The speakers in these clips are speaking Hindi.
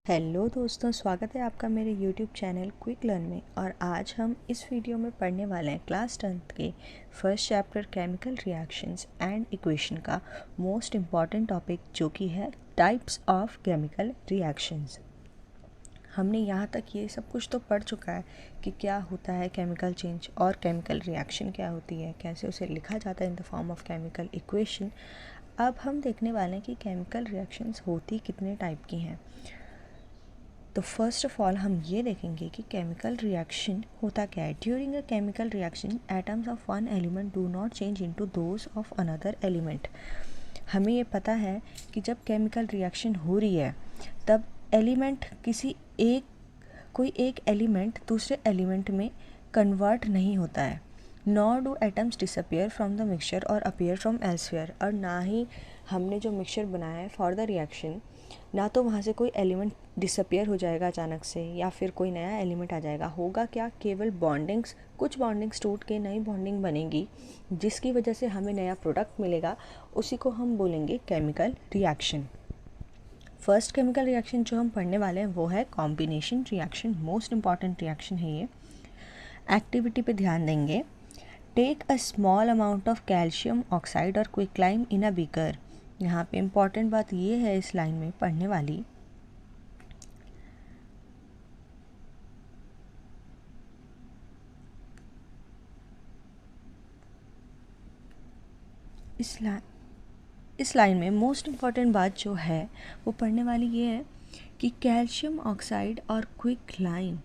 हेलो दोस्तों, स्वागत है आपका मेरे YouTube चैनल क्विक लर्न में। और आज हम इस वीडियो में पढ़ने वाले हैं क्लास 10th के first chapter chemical reactions and equation का मोस्ट इम्पॉर्टेंट टॉपिक, जो कि है टाइप्स ऑफ केमिकल रिएक्शंस। हमने यहाँ तक ये सब कुछ तो पढ़ चुका है कि क्या होता है केमिकल चेंज और केमिकल रिएक्शन क्या होती है, कैसे उसे लिखा जाता है in the form of chemical equation. अब हम देखने वाले हैं कि केमिकल रिएक्शंस होती कितने टाइप की हैं। तो फर्स्ट ऑफ ऑल हम ये देखेंगे कि केमिकल रिएक्शन होता क्या है। During a chemical reaction atoms of one element do not change into those of another element. हमें ये पता है कि जब केमिकल रिएक्शन हो रही है तब एलिमेंट कोई एक एलिमेंट दूसरे एलिमेंट में कन्वर्ट नहीं होता है। Nor do atoms disappear from the mixture और अपीयर फ्रॉम एल्सवेयर। और ना ही हमने जो मिक्सचर बनाया है फॉर द रिएक्शन, ना तो वहाँ से कोई एलिमेंट डिसअपियर हो जाएगा अचानक से या फिर कोई नया एलिमेंट आ जाएगा। होगा क्या, केवल बॉन्डिंग्स, कुछ बॉन्डिंग्स टूट के नई बॉन्डिंग बनेगी जिसकी वजह से हमें नया प्रोडक्ट मिलेगा। उसी को हम बोलेंगे chemical reaction. First chemical reaction जो हम पढ़ने वाले हैं वो है combination reaction. Most important reaction है ये। एक्टिविटी पे ध्यान देंगे। Take a small amount of calcium oxide और क्विकलाइम इन अ बीकर। यहाँ पे इम्पॉर्टेंट बात ये है इस लाइन में पढ़ने वाली, इस लाइन में मोस्ट इम्पॉर्टेंट बात जो है वो पढ़ने वाली ये है कि कैल्शियम ऑक्साइड और क्विकलाइम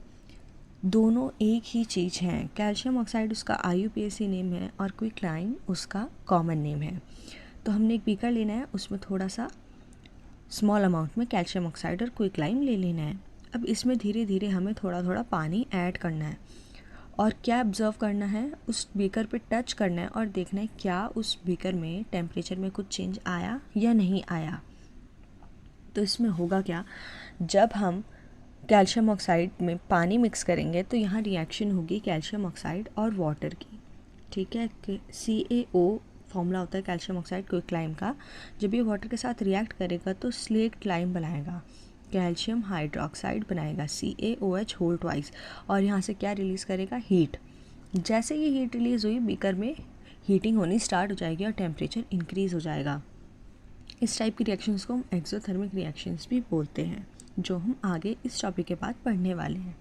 दोनों एक ही चीज़ हैं। कैल्शियम ऑक्साइड उसका IUPAC नेम है और क्विकलाइम उसका कॉमन नेम है। तो हमने एक बीकर लेना है, उसमें थोड़ा सा स्मॉल अमाउंट में कैल्शियम ऑक्साइड और क्विकलाइम ले लेना है। अब इसमें धीरे धीरे हमें थोड़ा थोड़ा पानी ऐड करना है और क्या ऑब्जर्व करना है, उस बीकर पे टच करना है और देखना है क्या उस बीकर में टेम्परेचर में कुछ चेंज आया या नहीं आया। तो इसमें होगा क्या, जब हम कैल्शियम ऑक्साइड में पानी मिक्स करेंगे तो यहाँ रिएक्शन होगी कैल्शियम ऑक्साइड और वाटर की। ठीक है, CaO फॉर्मूला होता है कैल्शियम ऑक्साइड क्विकलाइम का। जब ये वाटर के साथ रिएक्ट करेगा तो स्लेक्ट लाइम बनाएगा, कैल्शियम हाइड्रोक्साइड बनाएगा CaOH होल ट्वाइस, और यहाँ से क्या रिलीज़ करेगा, हीट। जैसे ये हीट रिलीज़ हुई बीकर में हीटिंग होनी स्टार्ट हो जाएगी और टेम्परेचर इंक्रीज़ हो जाएगा। इस टाइप की रिएक्शंस को हम एक्सोथर्मिक रिएक्शंस भी बोलते हैं, जो हम आगे इस टॉपिक के बाद पढ़ने वाले हैं।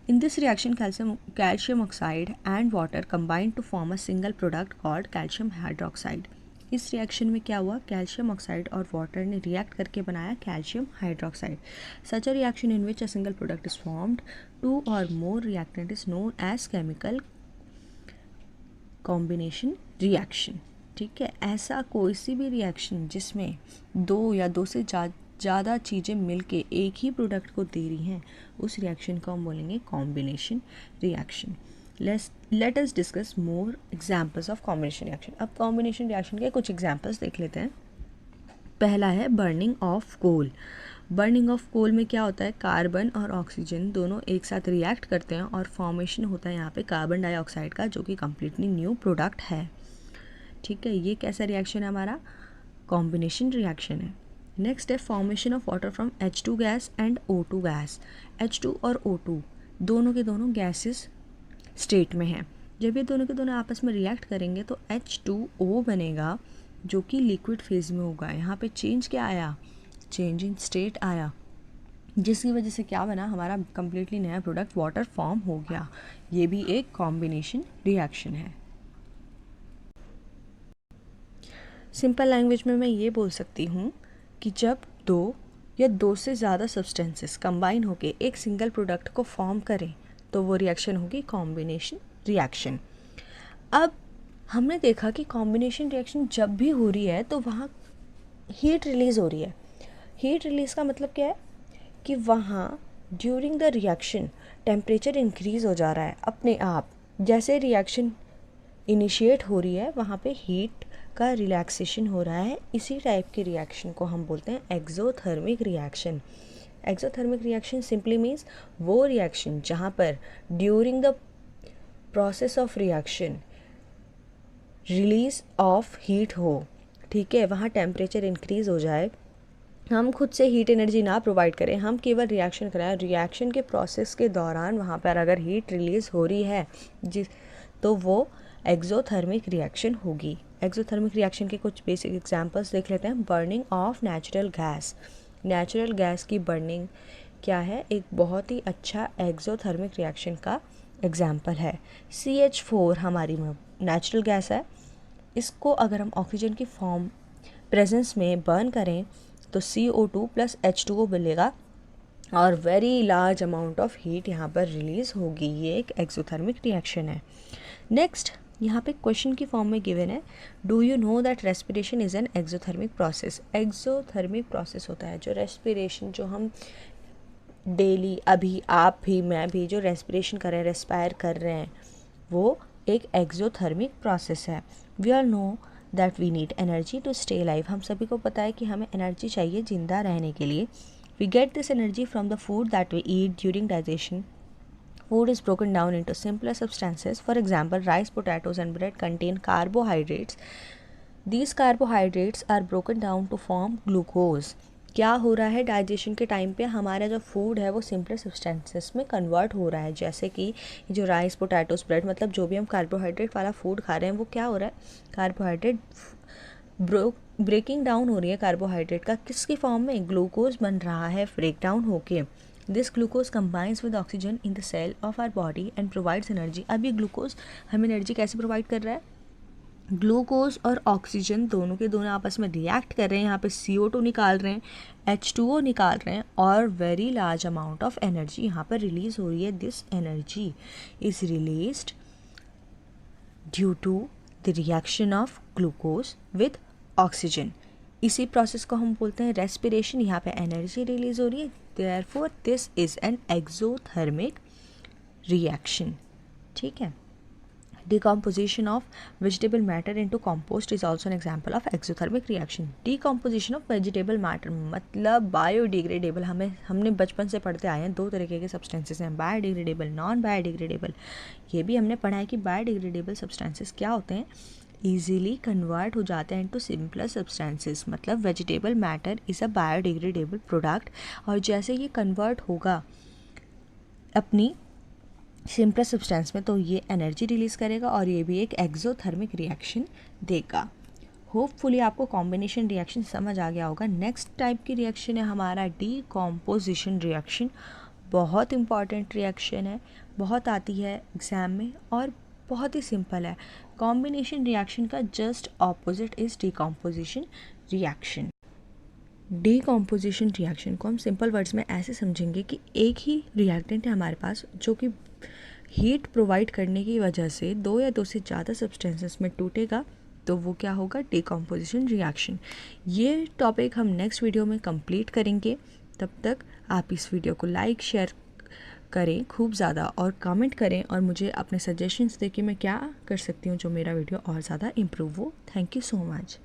In this reaction, calcium oxide and water combine to form a single product called calcium hydroxide. इस रिएक्शन में क्या हुआ, कैल्शियम ऑक्साइड और वाटर ने रिएक्ट करके बनाया calcium hydroxide. Such a reaction in which a single product is formed, two or more reactant is known as chemical combination reaction. ठीक है, ऐसा कोई सी भी रिएक्शन जिसमें दो या दो से ज़्यादा चीज़ें मिलके एक ही प्रोडक्ट को दे रही हैं, उस रिएक्शन को हम बोलेंगे combination reaction. Let us discuss more examples of combination reaction. अब कॉम्बिनेशन रिएक्शन के कुछ एग्जांपल्स देख लेते हैं। पहला है burning of coal. Burning of coal में क्या होता है, कार्बन और ऑक्सीजन दोनों एक साथ रिएक्ट करते हैं और फॉर्मेशन होता है यहाँ पे कार्बन डाइऑक्साइड का, जो कि कम्प्लीटली न्यू प्रोडक्ट है। ठीक है, ये कैसा रिएक्शन है, हमारा कॉम्बिनेशन रिएक्शन है। नेक्स्ट है formation of water from H2 gas and O2 gas. H2 और O2 दोनों के दोनों गैसेस स्टेट में हैं। जब ये दोनों के दोनों आपस में रिएक्ट करेंगे तो H2O बनेगा, जो कि लिक्विड फेज में होगा। यहाँ पे चेंज क्या आया, चेंज इन स्टेट आया, जिसकी वजह से क्या बना, हमारा कम्प्लीटली नया प्रोडक्ट वाटर फॉर्म हो गया। ये भी एक कॉम्बिनेशन रिएक्शन है। सिंपल लैंग्वेज में मैं ये बोल सकती हूँ कि जब दो या दो से ज़्यादा सब्सटेंसेस कंबाइन होकर एक सिंगल प्रोडक्ट को फॉर्म करें तो वो रिएक्शन होगी कॉम्बिनेशन रिएक्शन। अब हमने देखा कि कॉम्बिनेशन रिएक्शन जब भी हो रही है तो वहाँ हीट रिलीज़ हो रही है। हीट रिलीज़ का मतलब क्या है कि वहाँ during the reaction temperature increase हो जा रहा है अपने आप। जैसे रिएक्शन इनिशिएट हो रही है वहाँ पे हीट का रिलैक्सेशन हो रहा है। इसी टाइप के रिएक्शन को हम बोलते हैं exothermic reaction. Exothermic reaction simply means वो रिएक्शन जहाँ पर during the process of reaction release of heat हो, ठीक है, वहाँ टेम्परेचर इंक्रीज़ हो जाए हम खुद से हीट एनर्जी ना प्रोवाइड करें, हम केवल रिएक्शन कराएं, रिएक्शन के प्रोसेस के दौरान वहाँ पर अगर हीट रिलीज़ हो रही है तो वो एक्सोथर्मिक रिएक्शन होगी। एक्सोथर्मिक रिएक्शन के कुछ बेसिक एग्जांपल्स देख लेते हैं। Burning of natural gas, natural gas की बर्निंग क्या है, एक बहुत ही अच्छा एक्सोथर्मिक रिएक्शन का एग्जाम्पल है। CH4 हमारी नेचुरल गैस है, इसको अगर हम ऑक्सीजन की फॉर्म प्रेजेंस में बर्न करें तो CO2 प्लस H2O मिलेगा और very large amount of heat यहाँ पर रिलीज़ होगी। ये एक एक्सोथर्मिक रिएक्शन है। नेक्स्ट यहाँ पे क्वेश्चन की फॉर्म में गिवन है, do you know that respiration is an exothermic process. Exothermic process होता है जो रेस्पिरेशन, जो हम डेली, अभी आप भी मैं भी जो रेस्पिरेशन कर रहे हैं, रेस्पायर कर रहे हैं, वो एक एक्सोथर्मिक प्रोसेस है। We all know that we need energy to stay live, हम सभी को पता है कि हमें एनर्जी चाहिए ज़िंदा रहने के लिए। We get this energy from the food that we eat during digestion. Food is broken down into simpler substances. For example, rice, potatoes and bread contain carbohydrates. These carbohydrates are broken down to form glucose. क्या हो रहा है डाइजेशन के टाइम पे, हमारा जो फूड है वो सिंपलर सब्सटेंसेस में कन्वर्ट हो रहा है। जैसे कि जो राइस, पोटैटोस, ब्रेड, मतलब जो भी हम कार्बोहाइड्रेट वाला फूड खा रहे हैं वो क्या हो रहा है, कार्बोहाइड्रेट ब्रेकिंग डाउन हो रही है कार्बोहाइड्रेट का, किसकी फॉर्म में, ग्लूकोज बन रहा है ब्रेक डाउन होके। This glucose combines with oxygen in the cell of our body and provides energy. अब ये ग्लूकोज हमें एनर्जी कैसे प्रोवाइड कर रहा है, ग्लूकोज और ऑक्सीजन दोनों के दोनों आपस में रिएक्ट कर रहे हैं, यहाँ पे CO2 निकाल रहे हैं, H2O निकाल रहे हैं और very large amount of energy यहाँ पर रिलीज हो रही है। This energy is released due to the reaction of glucose with oxygen. इसी प्रोसेस को हम बोलते हैं रेस्पिरेशन। यहाँ पे एनर्जी रिलीज हो रही है, therefore this is an exothermic reaction। ठीक है। Decomposition of vegetable matter into compost is also an example of exothermic reaction। Decomposition of vegetable matter मतलब बायोडिग्रेडेबल, हमने बचपन से पढ़ते आए हैं, दो तरीके के सब्सटेंसेस हैं, बायोडिग्रेडेबल, नॉन बायोडिग्रेडेबल। ये भी हमने पढ़ा है कि बायोडिग्रेडेबल सब्सटेंसेस क्या होते हैं, ईजीली कन्वर्ट हो जाते हैं इनटू सिंपलर सब्सटेंसेस। मतलब vegetable matter is a biodegradable product, और जैसे ये कन्वर्ट होगा अपनी सिंपलर सब्सटेंस में तो ये एनर्जी रिलीज़ करेगा और ये भी एक एक्सोथर्मिक रिएक्शन देगा। होपफुली आपको कॉम्बिनेशन रिएक्शन समझ आ गया होगा। नेक्स्ट टाइप की रिएक्शन है हमारा डीकॉम्पोजिशन रिएक्शन। बहुत इंपॉर्टेंट रिएक्शन है, बहुत आती है एग्ज़ाम में और बहुत ही सिंपल है। कॉम्बिनेशन रिएक्शन का just opposite is decomposition reaction. Decomposition reaction को हम सिंपल वर्ड्स में ऐसे समझेंगे कि एक ही रिएक्टेंट है हमारे पास जो कि हीट प्रोवाइड करने की वजह से दो या दो से ज़्यादा सब्सटेंसेस में टूटेगा, तो वो क्या होगा, डीकॉम्पोजिशन रिएक्शन। ये टॉपिक हम नेक्स्ट वीडियो में कंप्लीट करेंगे। तब तक आप इस वीडियो को लाइक शेयर करें खूब ज़्यादा और कमेंट करें और मुझे अपने सजेशंस दें कि मैं क्या कर सकती हूँ जो मेरा वीडियो और ज़्यादा इम्प्रूव हो। Thank you so much.